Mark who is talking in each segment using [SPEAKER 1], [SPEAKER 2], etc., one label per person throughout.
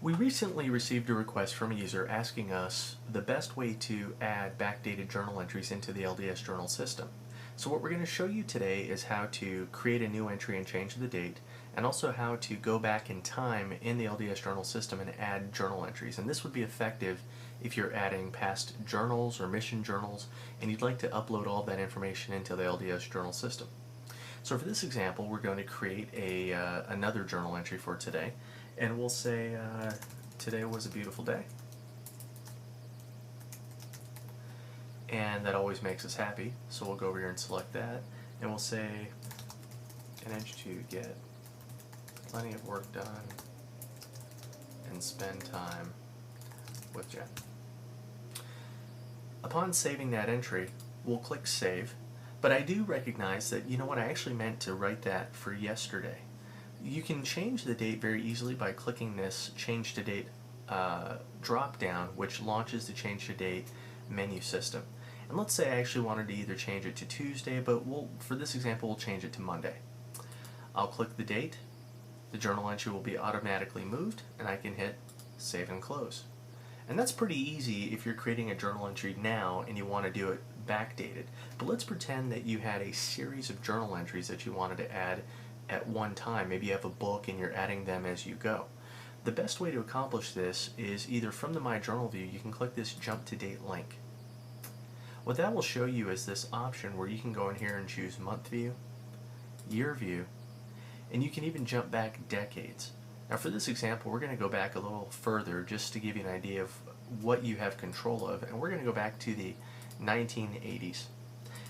[SPEAKER 1] We recently received a request from a user asking us the best way to add backdated journal entries into the LDS Journal system. So what we're going to show you today is how to create a new entry and change the date, and also how to go back in time in the LDS Journal system and add journal entries. And this would be effective if you're adding past journals or mission journals and you'd like to upload all that information into the LDS Journal system. So for this example, we're going to create another journal entry for today, and we'll say today was a beautiful day, and that always makes us happy, so we'll go over here and select that, and we'll say managed to get plenty of work done and spend time with Jen. Upon saving that entry, we'll click save. But I do recognize that, you know what, I actually meant to write that for yesterday. You can change the date very easily by clicking this Change to Date drop down, which launches the Change to Date menu system. And let's say I actually wanted to either change it to Tuesday, but for this example, we'll change it to Monday. I'll click the date, the journal entry will be automatically moved, and I can hit Save and Close. And that's pretty easy if you're creating a journal entry now and you want to do it backdated. But let's pretend that you had a series of journal entries that you wanted to add at one time. Maybe you have a book and you're adding them as you go. The best way to accomplish this is either from the My Journal view, you can click this Jump to Date link. What that will show you is this option where you can go in here and choose Month View, Year View, and you can even jump back decades. Now for this example, we're going to go back a little further just to give you an idea of what you have control of, and we're going to go back to the 1980s.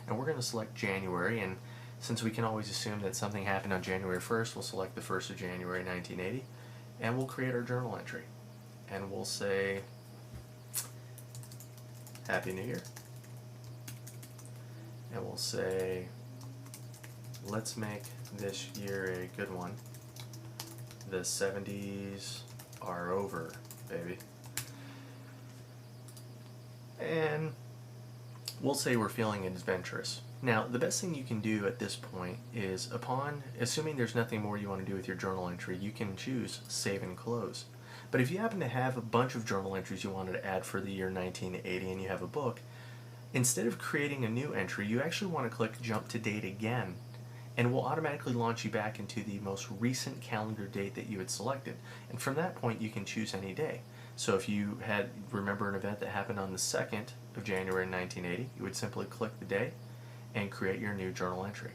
[SPEAKER 1] And we're going to select January, and since we can always assume that something happened on January 1st, we'll select the 1st of January 1980, and we'll create our journal entry. And we'll say, Happy New Year. And we'll say, let's make this year a good one. The 70s are over, baby. And we'll say we're feeling adventurous. Now, the best thing you can do at this point is, assuming there's nothing more you want to do with your journal entry, you can choose Save and Close. But if you happen to have a bunch of journal entries you wanted to add for the year 1980 and you have a book, instead of creating a new entry, you actually want to click Jump to Date again, and it will automatically launch you back into the most recent calendar date that you had selected. And from that point, you can choose any day. So if you remember an event that happened on the 2nd of January 1980, you would simply click the day and create your new journal entry.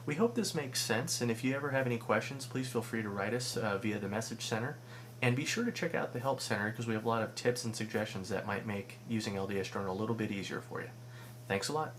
[SPEAKER 1] We hope this makes sense, and if you ever have any questions, please feel free to write us via the Message Center. And be sure to check out the Help Center because we have a lot of tips and suggestions that might make using LDS Journal a little bit easier for you. Thanks a lot.